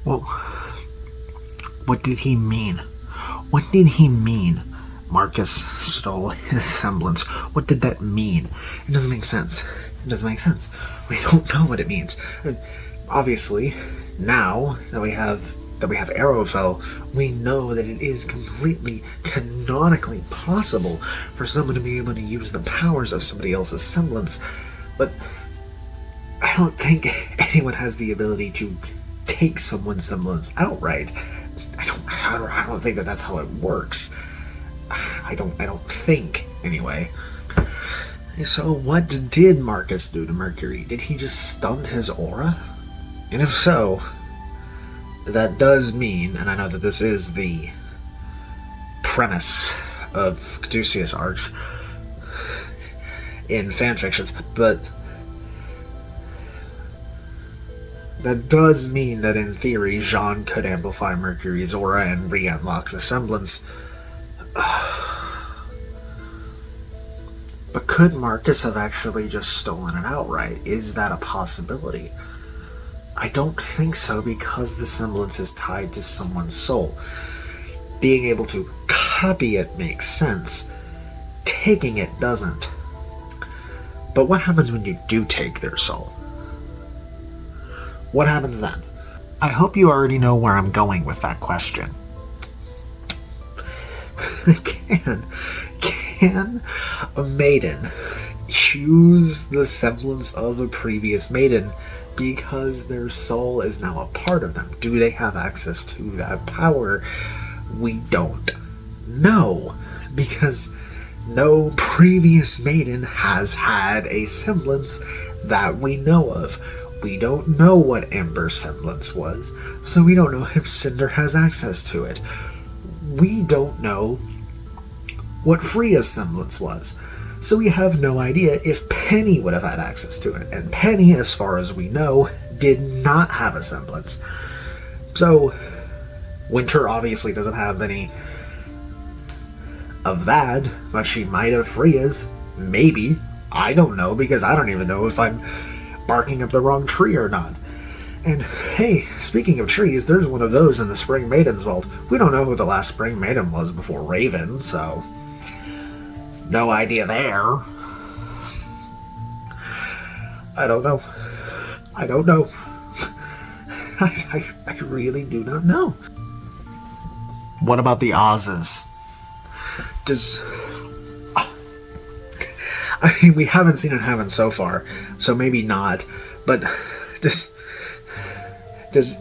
Well, what did he mean? What did he mean? Marcus stole his semblance. What did that mean? It doesn't make sense. It doesn't make sense. We don't know what it means. Obviously, now that we have Arrowfell, we know that it is completely canonically possible for someone to be able to use the powers of somebody else's semblance, but I don't think anyone has the ability to take someone's semblance outright. I don't think that that's how it works. I don't think, anyway. So what did Marcus do to Mercury? Did he just stunt his aura? And if so, that does mean, and I know that this is the premise of Caduceus arcs in fanfictions, but that does mean that in theory Jean could amplify Mercury's aura and re-unlock the semblance. But could Marcus have actually just stolen it outright? Is that a possibility? I don't think so, because the semblance is tied to someone's soul. Being able to copy it makes sense. Taking it doesn't. But what happens when you do take their soul? What happens then? I hope you already know where I'm going with that question. Can a maiden use the semblance of a previous maiden because their soul is now a part of them? Do they have access to that power? We don't know, because no previous maiden has had a semblance that we know of. We don't know what Amber's semblance was, so we don't know if Cinder has access to it. We don't know what Freya's semblance was, so we have no idea if Penny would have had access to it. And Penny, as far as we know, did not have a semblance. So Winter obviously doesn't have any of that, but she might have Freya's. Maybe. I don't know, because I don't even know if I'm barking up the wrong tree or not. And hey, speaking of trees, there's one of those in the Spring Maiden's vault. We don't know who the last Spring Maiden was before Raven, so no idea there. I don't know. I don't know. I really do not know. What about the Oz's? I mean, we haven't seen it happen so far, so maybe not, but does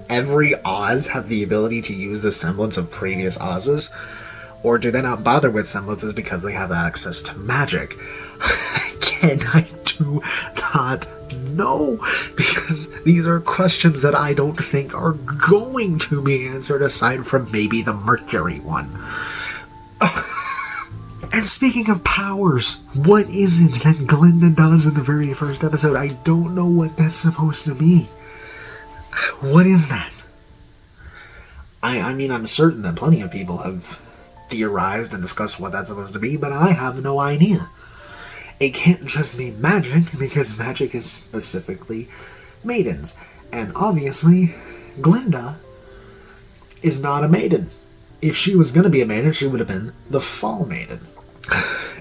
every Oz have the ability to use the semblance of previous Oz's? Or do they not bother with semblances because they have access to magic? Again, I do not know, because these are questions that I don't think are going to be answered, aside from maybe the Mercury one. And speaking of powers, what is it that Glinda does in the very first episode? I don't know what that's supposed to be. What is that? I mean, I'm certain that plenty of people have theorized and discussed what that's supposed to be, but I have no idea. It can't just be magic, because magic is specifically maidens. And obviously, Glinda is not a maiden. If she was going to be a maiden, she would have been the Fall Maiden.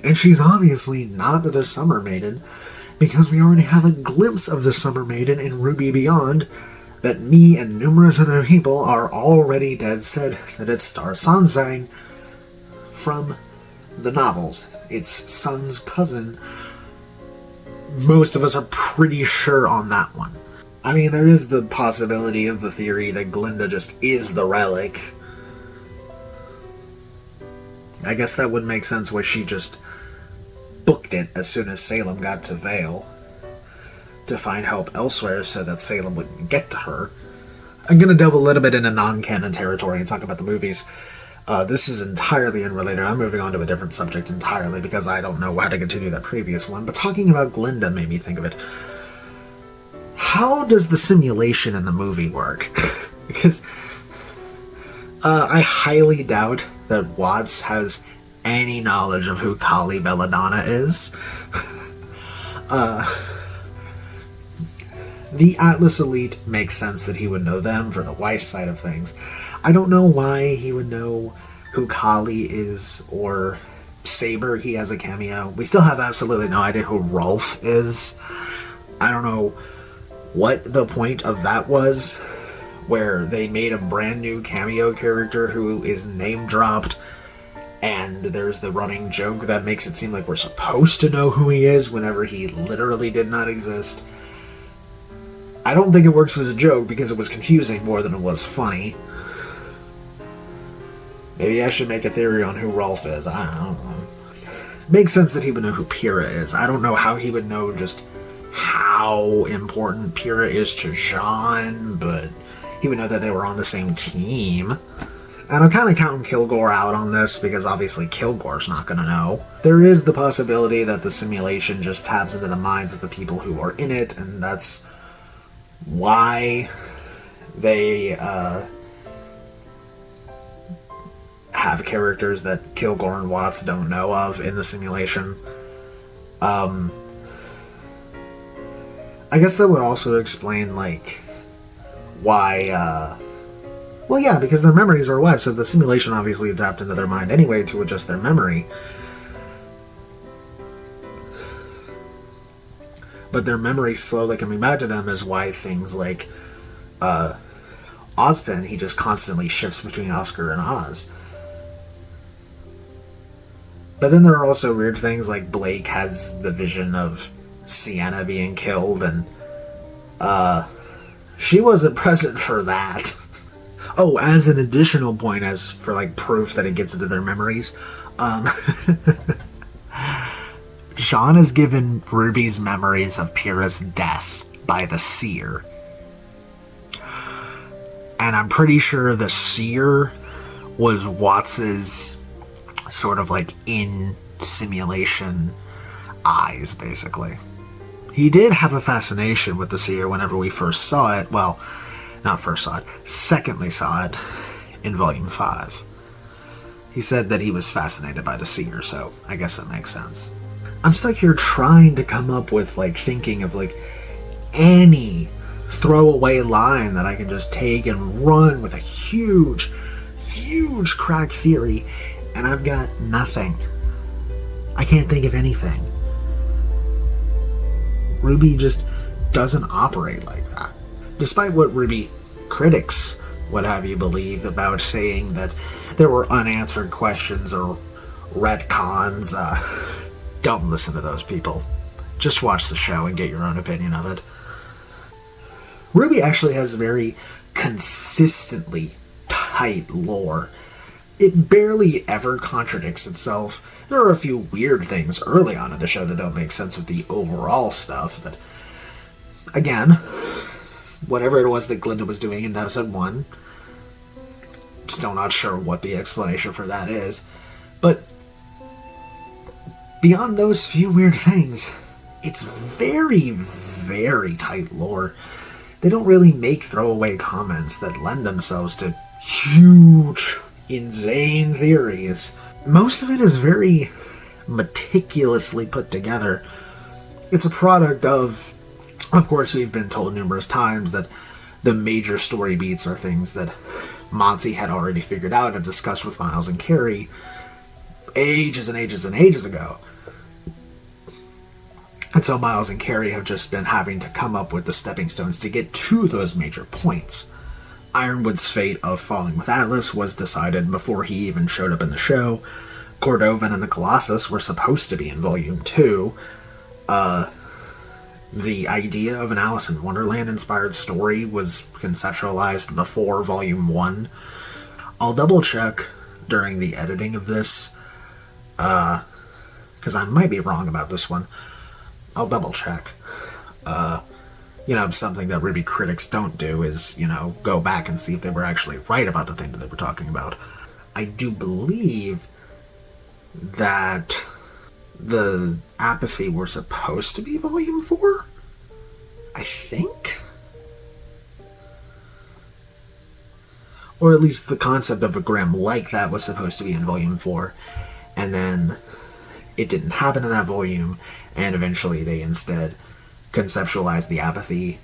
And she's obviously not the Summer Maiden, because we already have a glimpse of the Summer Maiden in RWBY Beyond, that me and numerous other people are already dead set that it's Star Sansang from the novels. It's Sun's cousin. Most of us are pretty sure on that one. I mean, there is the possibility of the theory that Glinda just is the relic. I guess that would make sense where she just booked it as soon as Salem got to Vale to find help elsewhere so that Salem wouldn't get to her. I'm going to delve a little bit into non-canon territory and talk about the movies. This is entirely unrelated. I'm moving on to a different subject entirely because I don't know how to continue that previous one, but talking about Glinda made me think of it. How does the simulation in the movie work? Because I highly doubt that Watts has any knowledge of who Kali Belladonna is. The Atlas Elite makes sense that he would know them for the Weiss side of things. I don't know why he would know who Kali is or Saber. He has a cameo. We still have absolutely no idea who Rolf is. I don't know what the point of that was, where they made a brand new cameo character who is name dropped, and there's the running joke that makes it seem like we're supposed to know who he is whenever he literally did not exist. I don't think it works as a joke because it was confusing more than it was funny. Maybe I should make a theory on who Rolf is. I don't know. Makes sense that he would know who Pyrrha is. I don't know how he would know just how important Pyrrha is to Jean, but he would know that they were on the same team. And I'm kind of counting Kilgore out on this, because obviously Kilgore's not going to know. There is the possibility that the simulation just taps into the minds of the people who are in it, and that's why they have characters that Kilgore and Watts don't know of in the simulation. I guess that would also explain, like, why, well, yeah, because their memories are wiped, so the simulation obviously adapted into their mind anyway to adjust their memory. But their memory slowly coming back to them is why things like Ozpin, he just constantly shifts between Oscar and Oz. But then there are also weird things like Blake has the vision of Sienna being killed, and she wasn't present for that. Oh, as an additional point, as for like proof that it gets into their memories, Jean is given Ruby's memories of Pyrrha's death by the Seer. And I'm pretty sure the Seer was Watts's sort of like in simulation eyes, basically. He did have a fascination with the Seer whenever we first saw it. Well, not first saw it, secondly saw it in Volume 5. He said that he was fascinated by the Seer, so I guess that makes sense. I'm stuck here trying to come up with, like, thinking of, like, any throwaway line that I can just take and run with a huge, huge crack theory, and I've got nothing. I can't think of anything. RWBY just doesn't operate like that. Despite what RWBY critics would have you believe about saying that there were unanswered questions or retcons, don't listen to those people. Just watch the show and get your own opinion of it. RWBY actually has very consistently tight lore. It barely ever contradicts itself. There are a few weird things early on in the show that don't make sense with the overall stuff that, again, whatever it was that Glinda was doing in episode 1, still not sure what the explanation for that is, but beyond those few weird things, it's very, very tight lore. They don't really make throwaway comments that lend themselves to huge, insane theories. Most of it is very meticulously put together. It's a product of course, we've been told numerous times that the major story beats are things that Monty had already figured out and discussed with Miles and Carrie ages and ages and ages ago. And so Miles and Carrie have just been having to come up with the stepping stones to get to those major points. Ironwood's fate of falling with Atlas was decided before he even showed up in the show. Cordovan and the Colossus were supposed to be in Volume 2. The idea of an Alice in Wonderland-inspired story was conceptualized before Volume 1. I'll double-check during the editing of this, because I might be wrong about this one. I'll double-check. Something that RWBY critics don't do is, go back and see if they were actually right about the thing that they were talking about. I do believe that the Apathy were supposed to be Volume 4? I think? Or at least the concept of a Grimm like that was supposed to be in Volume 4, and then it didn't happen in that volume, and eventually they instead conceptualized the Apathy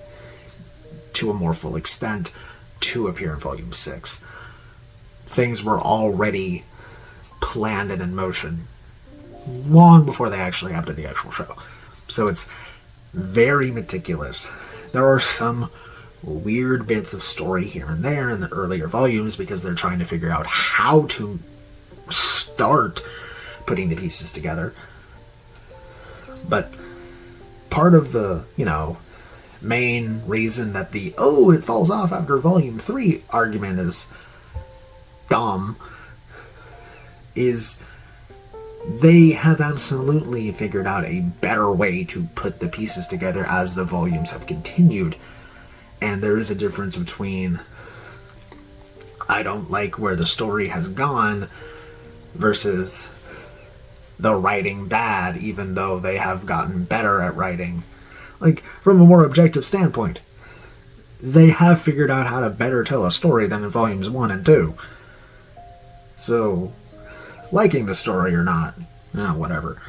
to a more full extent to appear in Volume 6. Things were already planned and in motion long before they actually happened in the actual show. So it's very meticulous. There are some weird bits of story here and there in the earlier volumes because they're trying to figure out how to start putting the pieces together. But part of the, main reason that it falls off after Volume 3 argument is dumb is they have absolutely figured out a better way to put the pieces together as the volumes have continued. And there is a difference between I don't like where the story has gone versus the writing bad, even though they have gotten better at writing. Like, from a more objective standpoint, they have figured out how to better tell a story than in Volumes 1 and 2. So, liking the story or not, whatever.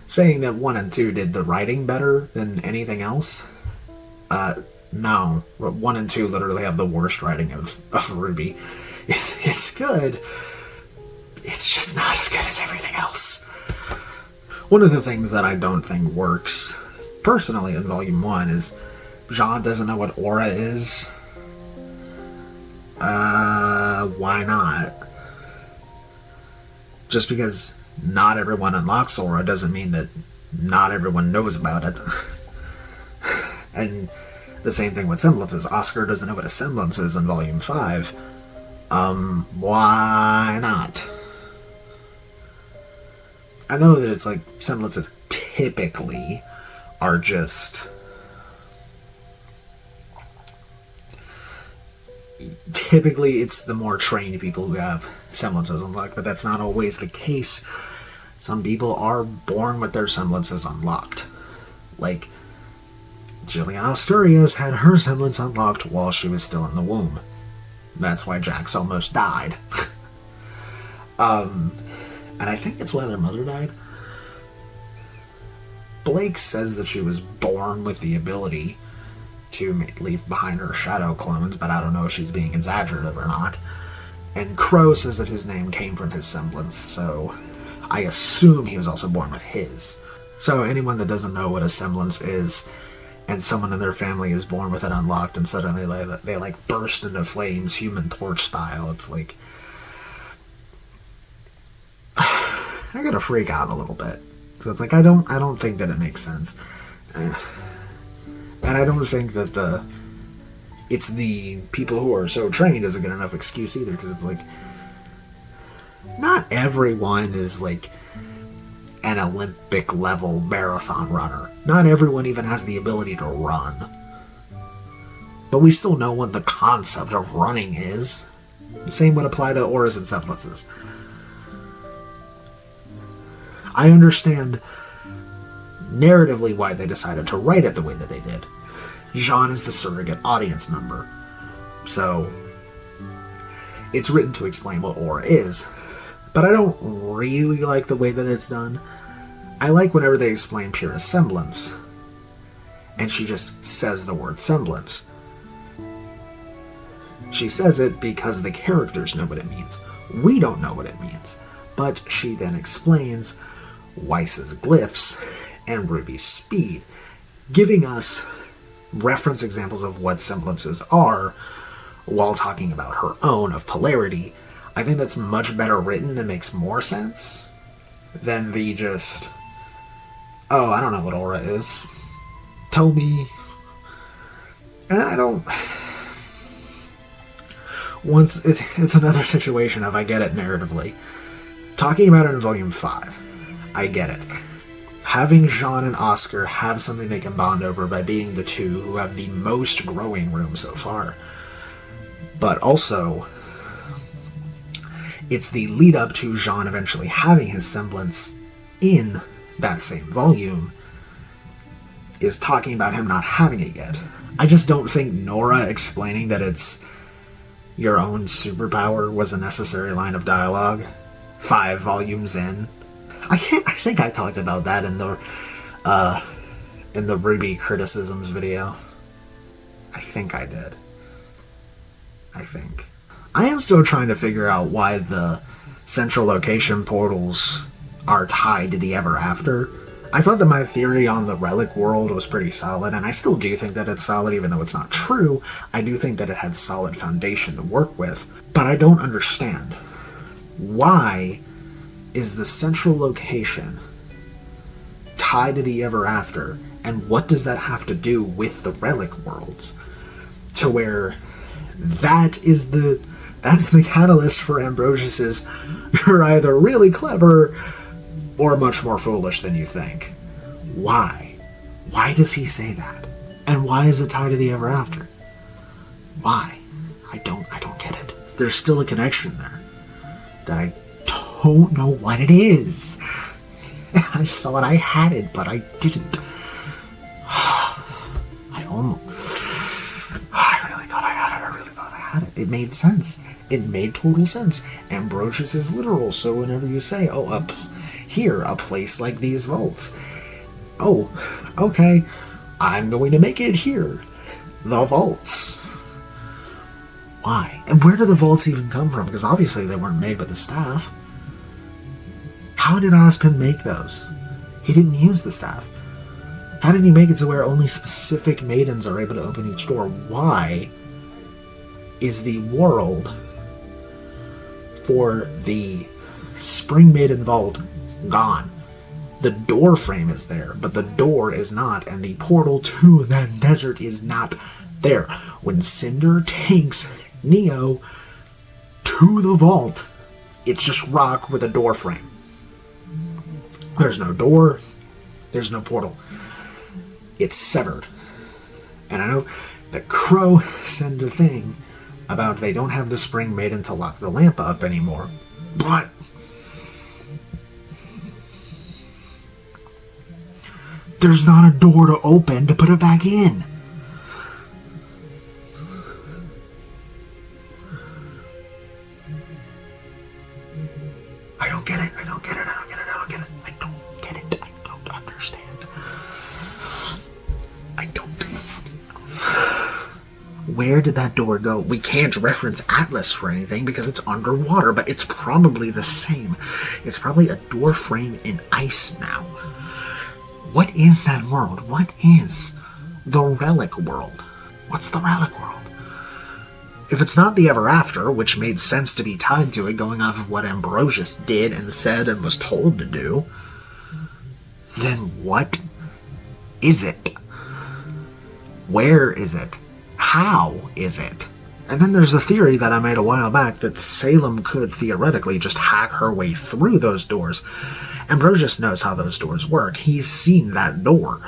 Saying that 1 and 2 did the writing better than anything else, no. 1 and 2 literally have the worst writing of RWBY. It's good. It's just not as good as everything else. One of the things that I don't think works, personally, in Volume 1 is Jean doesn't know what aura is. Why not? Just because not everyone unlocks aura doesn't mean that not everyone knows about it. And the same thing with semblances. Oscar doesn't know what a semblance is in Volume 5. Why not? I know that it's like semblances typically are just... Typically it's the more trained people who have semblances unlocked, but that's not always the case. Some people are born with their semblances unlocked. Like, Jillian Asturias had her semblance unlocked while she was still in the womb. That's why Jax almost died. And I think it's why their mother died. Blake says that she was born with the ability to leave behind her shadow clones, but I don't know if she's being exaggerative or not. And Crow says that his name came from his semblance, so I assume he was also born with his. So anyone that doesn't know what a semblance is, and someone in their family is born with it unlocked, and suddenly they burst into flames, Human Torch style, it's like... I gotta freak out a little bit. So it's like, I don't think that it makes sense. And I don't think that it's the people who are so trained is a good enough excuse either, because it's like, not everyone is like an Olympic level marathon runner. Not everyone even has the ability to run. But we still know what the concept of running is. The same would apply to auras and semblances. I understand narratively why they decided to write it the way that they did. Jean is the surrogate audience member, so it's written to explain what aura is. But I don't really like the way that it's done. I like whenever they explain Pyrrha's semblance, and she just says the word semblance. She says it because the characters know what it means. We don't know what it means, but she then explains Weiss's glyphs and Ruby's speed, giving us reference examples of what semblances are while talking about her own of polarity. I think that's much better written and makes more sense than the just, oh, I don't know what aura is. Tell me. And I don't... Once, it's another situation of I get it narratively. Talking about it in Volume 5, I get it. Having Jean and Oscar have something they can bond over by being the two who have the most growing room so far. But also, it's the lead up to Jean eventually having his semblance in that same volume is talking about him not having it yet. I just don't think Nora explaining that it's your own superpower was a necessary line of dialogue 5 volumes in. I think I talked about that in the RWBY criticisms video. I think I did. I am still trying to figure out why the central location portals are tied to the ever after. I thought that my theory on the relic world was pretty solid, and I still do think that it's solid, even though it's not true. I do think that it had solid foundation to work with, but I don't understand. Why is the central location tied to the ever after, and what does that have to do with the relic worlds? To where that's the catalyst for Ambrosius's, you're either really clever or much more foolish than you think. Why? Why does he say that? And why is it tied to the ever after? Why? I don't get it. There's still a connection there that I don't know what it is. I thought I had it, but I didn't. I really thought I had it. It made sense. It made total sense. Ambrosius is literal, so whenever you say, a place like these vaults. Oh, okay, I'm going to make it here. The vaults. Why? And where do the vaults even come from? Because obviously they weren't made by the staff. How did Ozpin make those? He didn't use the staff. How did he make it to where only specific maidens are able to open each door? Why is the world for the Spring Maiden Vault gone? The door frame is there, but the door is not, and the portal to that desert is not there. When Cinder takes Neo to the vault, it's just rock with a door frame. There's no door, there's no portal. It's severed. And I know that Crow said the thing about they don't have the Spring Maiden to lock the lamp up anymore, but there's not a door to open to put it back in. I don't get it. I don't understand. I don't. Where did that door go? We can't reference Atlas for anything because it's underwater, but it's probably the same. It's probably a door frame in ice now. What is that world? What is the relic world? What's the relic world? If it's not the ever after, which made sense to be tied to it, going off of what Ambrosius did and said and was told to do, then what is it? Where is it? How is it? And then there's the theory that I made a while back that Salem could theoretically just hack her way through those doors. Ambrosius knows how those doors work. He's seen that door.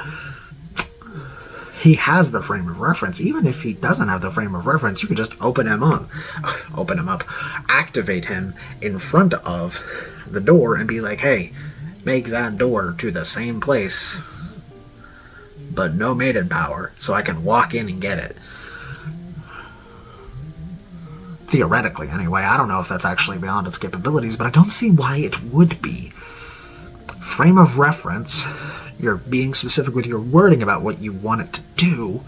He has the frame of reference. Even if he doesn't have the frame of reference, you could just open him up, activate him in front of the door and be like, hey, make that door to the same place, but no maiden power, so I can walk in and get it. Theoretically, anyway. I don't know if that's actually beyond its capabilities, but I don't see why it would be. Frame of reference, you're being specific with your wording about what you want it to do,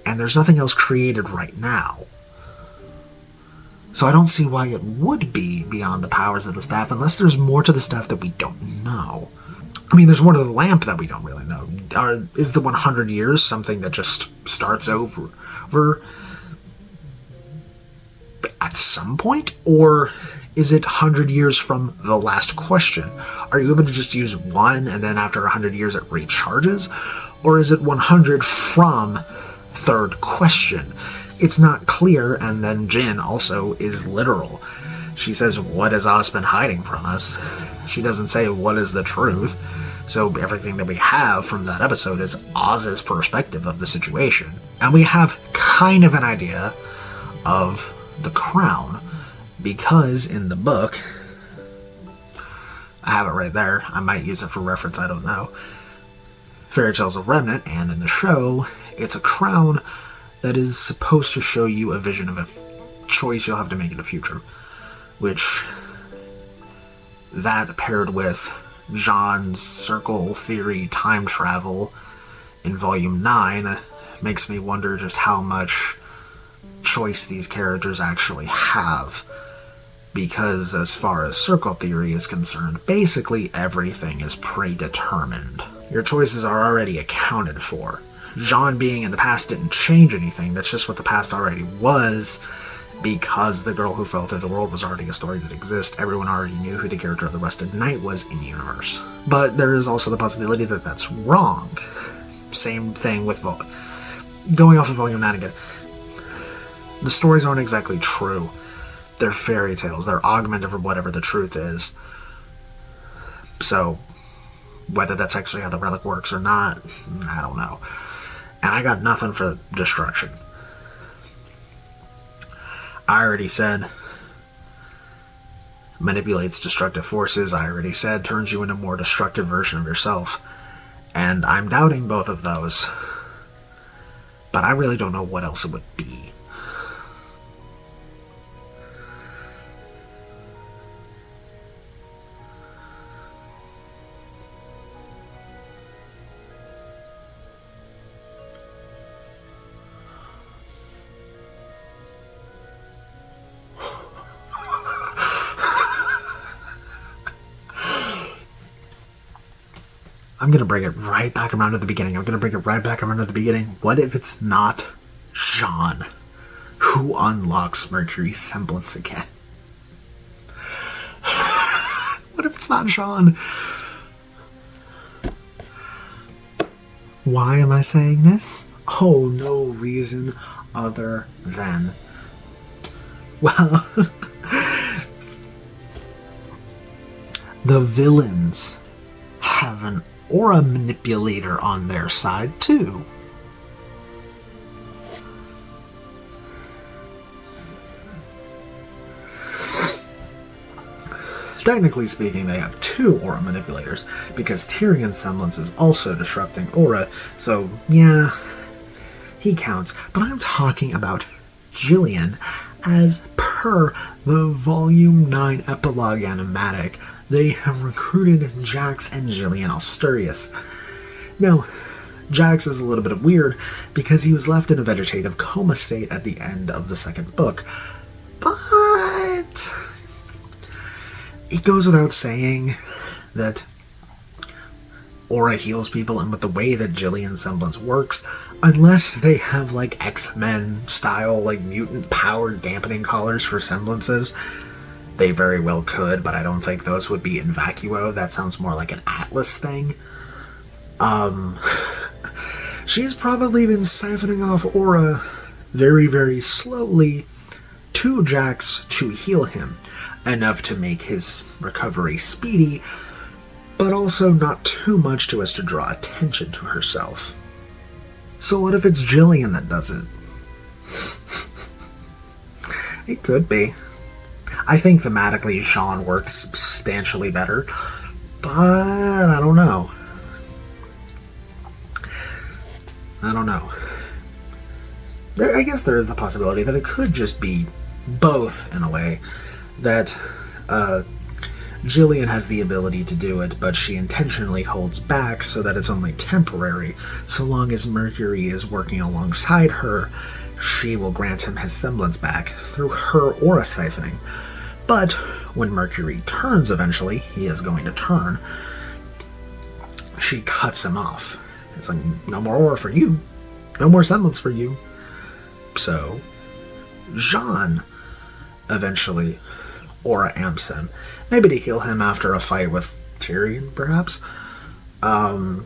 and there's nothing else created right now. So I don't see why it would be beyond the powers of the staff, unless there's more to the staff that we don't know. I mean, there's more to the lamp that we don't really know. Is the 100 years something that just starts over at some point? Or is it 100 years from the last question? Are you able to just use one and then after 100 years it recharges? Or is it 100 from third question? It's not clear, and then Jin also is literal. She says, what is Ozpin hiding from us? She doesn't say, what is the truth? So everything that we have from that episode is Oz's perspective of the situation. And we have kind of an idea of the crown, because in the book, I have it right there, I might use it for reference, I don't know, Fairy Tales of Remnant, and in the show, it's a crown that is supposed to show you a vision of a choice you'll have to make in the future, which that paired with John's circle theory time travel in Volume 9 makes me wonder just how much choice these characters actually have. Because as far as circle theory is concerned, basically everything is predetermined. Your choices are already accounted for. Jean being in the past didn't change anything, that's just what the past already was, because the girl who fell through the world was already a story that exists. Everyone already knew who the character of the Rusted Knight was in the universe. But there is also the possibility that that's wrong. Same thing with going off of Volume 9 again. The stories aren't exactly true. They're fairy tales. They're augmented from whatever the truth is. So, whether that's actually how the relic works or not, I don't know. And I got nothing for destruction. I already said manipulates destructive forces. I already said turns you into a more destructive version of yourself. And I'm doubting both of those. But I really don't know what else it would be. I'm going to bring it right back around to the beginning. What if it's not Jean who unlocks Mercury's semblance again? What if it's not Jean? Why am I saying this? Oh, no reason other than... well... the villains have an aura manipulator on their side, too. Technically speaking, they have 2 aura manipulators, because Tyrion's semblance is also disrupting aura, so yeah, he counts. But I'm talking about Jillian, as per the Volume 9 epilogue animatic. They have recruited Jax and Jillian Asturias. Now, Jax is a little bit weird because he was left in a vegetative coma state at the end of the 2nd book. But it goes without saying that aura heals people, and with the way that Jillian's semblance works, unless they have like X-Men style like mutant power dampening collars for semblances, they very well could, but I don't think those would be in vacuo. That sounds more like an Atlas thing. She's probably been siphoning off aura very, very slowly to Jax to heal him, enough to make his recovery speedy, but also not too much to as to draw attention to herself. So what if it's Jillian that does it? It could be. I think thematically Jean works substantially better, but I don't know. I guess there is the possibility that it could just be both, in a way. That Jillian has the ability to do it, but she intentionally holds back so that it's only temporary. So long as Mercury is working alongside her, she will grant him his semblance back through her aura siphoning. But when Mercury turns eventually, he is going to turn, she cuts him off. It's like, no more aura for you. No more semblance for you. So, Jean eventually aura amps him. Maybe to heal him after a fight with Tyrion, perhaps. That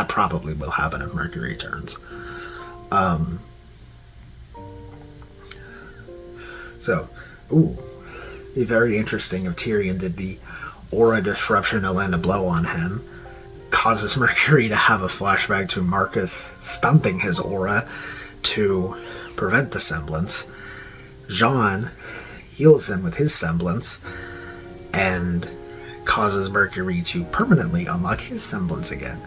probably will happen if Mercury turns. Be very interesting if Tyrion did the aura disruption to land a blow on him, causes Mercury to have a flashback to Marcus stunting his aura to prevent the semblance. Jean heals him with his semblance and causes Mercury to permanently unlock his semblance again.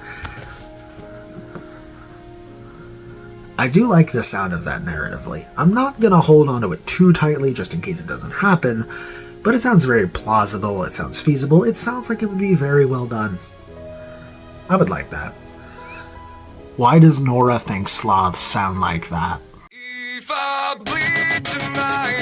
I do like the sound of that narratively. I'm not going to hold on to it too tightly just in case it doesn't happen, but it sounds very plausible, it sounds feasible, it sounds like it would be very well done. I would like that. Why does Nora think sloths sound like that? If I bleed tonight,